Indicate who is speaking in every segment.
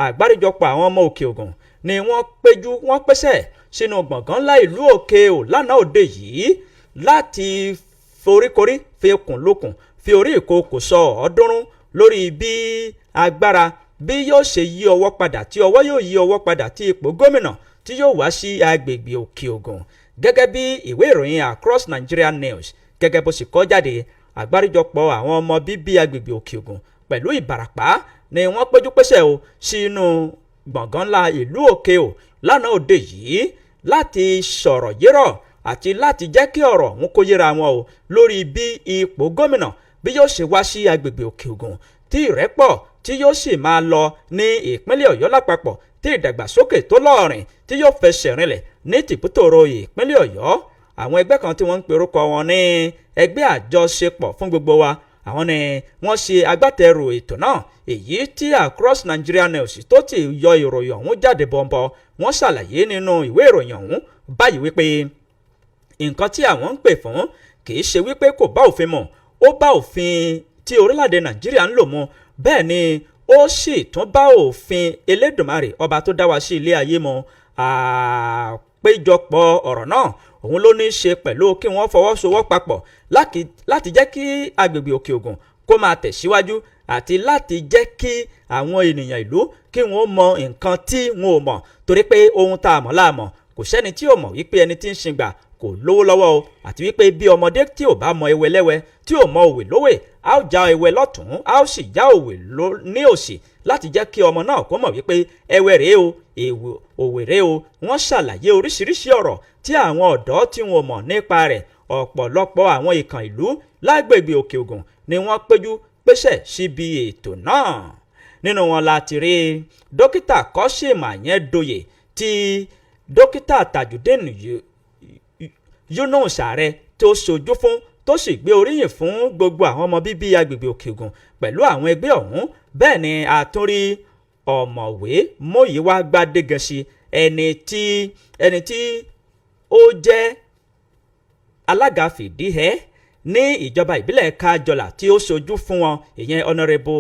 Speaker 1: àgbáríjọpọ̀ àwọn ọmọ Òkè-Ògùn ni wọ́n pèsè sínú gbọ̀ngàn ńlá ìlú Òkè-Ò lánàá òde yìí láti foríkorí fi kùn lókun fi orí ìkòkò sọ ọ̀ọ́dúnrún lórí bí agbára bí yóò ṣe yí ọwọ́ padà tí ọwọ́ yóò yí ọwọ́ padà tí ipò gómìnà tí yóò wá sí agbègbè Òkè-Ògùn gẹ́gẹ́ bí ìwé ìròyìn Across Nigeria News gẹ́gẹ́ bó sì kọ jáde. Àgbáríjọpọ̀ àwọn ọmọ bíbí agbègbè Òkè-Ògùn pẹ̀lú Ìbàràpá ni wọ́n péjú pésẹ̀ o sínú gbọ̀ngàn ńlá ìlú Òkè-Ò lánàá òde yìí láti sọ̀rọ̀ yérọ̀ àti láti jẹ́ kí ọ̀rọ̀ ọ̀hún kó yéra wọn o lórí bí ipò gómìnà bí yóò ṣe wá sí agbègbè Òkè-Ògùn tí ìrẹ́pọ̀ tí yóò sì máa lọ ní ìpínlẹ̀ Ọ̀yọ́ lápapọ̀ tí ìdàgbàsókè tó lọ́ọ̀rìn tí yóò fẹsẹ̀ rinlẹ̀ ní tìbútòrò ìpínlẹ̀ Ọ̀yọ́. Àwọn ẹgbẹ́ kan tí wọ́n ń pe orúkọ wọn ní ẹgbẹ́ àjọṣepọ̀ fún gbogbo wa, àwọn ni wọ́n ṣe agbátẹrù ètò náà, èyí tí Across Nigeria News tó ti yọ ìròyìn ọ̀hún jáde bọ̀m̀bọ̀. Wọ́n ṣàlàyé nínú ìwé ìròyìn ọ̀hún báyìí wípé nǹkan tí àwọn ń pè fún kì í ṣe wípé kò bá òfin mu, ó bá òfin tí orílẹ̀-èdè Nàìjíríà ń lò mu, bẹ́ẹ̀ ni ó sì tún bá òfin Elédùmarè ọba tó dá wa sí ilé ayé mu. Àpéjọpọ̀ ọ̀rọ̀ náà òun ló ní í ṣe pẹ̀lú kí wọ́n fọwọ́sowọ́ papọ̀ láti jẹ́ kí agbègbè Òkè-Ògùn kó máa tẹ̀síwájú àti láti jẹ́ kí àwọn ènìyàn ìlú kí wọ́n mọ nǹkan tí wọn ò mọ̀, torí pé ohun tá a mọ̀ láàmọ̀ kò sẹ́ni tí ò mọ̀ wípé ẹni tí ń ṣìngbà kò lówó lọ́wọ́ o, àti wípé bí ọmọdé tí ò bá mọ ewé lẹ́wẹ́ tí ò mọ òwe lówè, a ó já ewé lọ́tún a ó sì já òwe ní òsì láti jẹ́ kí ọmọ náà kó mọ̀ wípé ewé rèé o òwe rèé o. Wọ́n ṣàlàyé oríṣiríṣi ọ̀rọ̀ tí àwọn ọ̀dọ́ tí wọn mọ̀ nípa rẹ̀. Ọ̀pọ̀lọpọ̀ àwọn ìkàn ìlú lágbègbè Òkè-Ògùn ni wọ́n péjú pésẹ̀ síbi ètò náà. Nínú wọn la ti rí dókítà Kọ́sìm Àyẹ́ndòyè tí dókítà Tajudeen Yunus Ààrẹ tó ṣojú fún tó sì gbé oríyìn fún gbogbo àwọn ọmọ bíbí agbègbè Òkè-Ògùn pẹ̀lú àwọn ẹgbẹ́ ọ̀hún. Bẹ́ẹ̀ ni a tún rí ọ̀mọ̀wé Múyìwá Gbádégẹṣin ẹni tí ó jẹ́ alága fìdíhẹ́ ní ìjọba ìbílẹ̀ Kájọlà tí ó ṣojú fún wọn, ìyẹn Honorable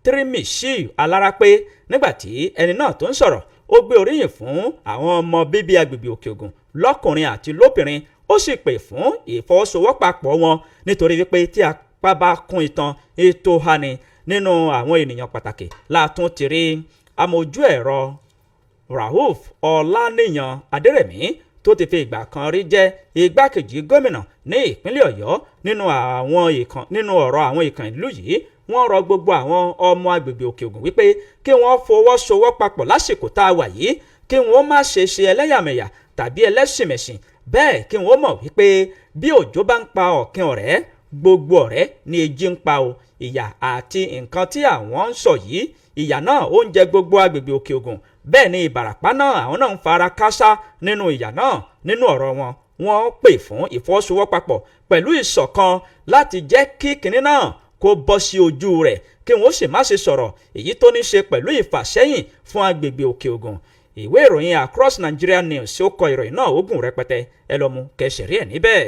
Speaker 1: Tírímìṣíù Alárápé. Nígbàtí ẹni náà tó ń sọ̀rọ̀ ó gbé oríyìn fún àwọn ọmọ bíbí agbègbè Òkè-Ògùn lọ́kùnrin àti lóbìnrin, ó sì pè fún ìfọwọ́sowọ́papọ̀ wọn nítorí wípé tí apá bá kún itan ètò hani nínú àwọn ènìyàn pàtàkì látún ti rí amójú ẹ̀rọ Rauf Ọláníyan Adérẹ̀mí tó ti fi ìgbà kan rí jẹ́ igbákejì gómìnà ní ìpínlẹ̀ Ọ̀yọ́. Nínú ọ̀rọ̀ àwọn ìkàn ìlú yìí, wọ́n rọ gbogbo àwọn ọmọ agbègbè Òkè-Ògùn wípé kí wọ́n fọwọ́sowọ́papọ̀ lásìkò tá a wà yìí, kí wọ́n má ṣe ẹlẹ́yàmẹ̀yà tàbí ẹlẹ́sìnmẹ̀sìn. Bẹ́ẹ̀ kí wọ́n mọ̀ wípé bí òjò bá ń pa ọ̀kín ọ̀rẹ́, gbogbo ọ̀rẹ́ ni èjì ń pa o. Ìyà àti nǹkan tí àwọn ń sọ yìí, ìyà náà ó ń jẹ gbogbo agbègbè Òkè-Ògùn. Bẹ́ẹ̀ ni Ìbàràpá náà àwọn náà ń fara káásá nínú ìyà náà. Nínú ọ̀rọ̀ wọn, wọ́n pè fún ìfọwọ́sowọ́papọ̀ pẹ̀lú ìṣọ̀kan láti jẹ́ kí kinní náà kó bọ́ sí ojú rẹ̀, kí wọ́n sì má ṣe sọ̀rọ̀ èyí tó ní ṣe pẹ̀lú ìfàsẹ́yìn fún agbègbè Òkè-Ògùn. Ìwé ìròyìn Across Nigeria News ó kọ ìròyìn náà ó gùn rẹpẹtẹ, ẹ lọ mú kẹsìrí ẹ̀ níbẹ̀.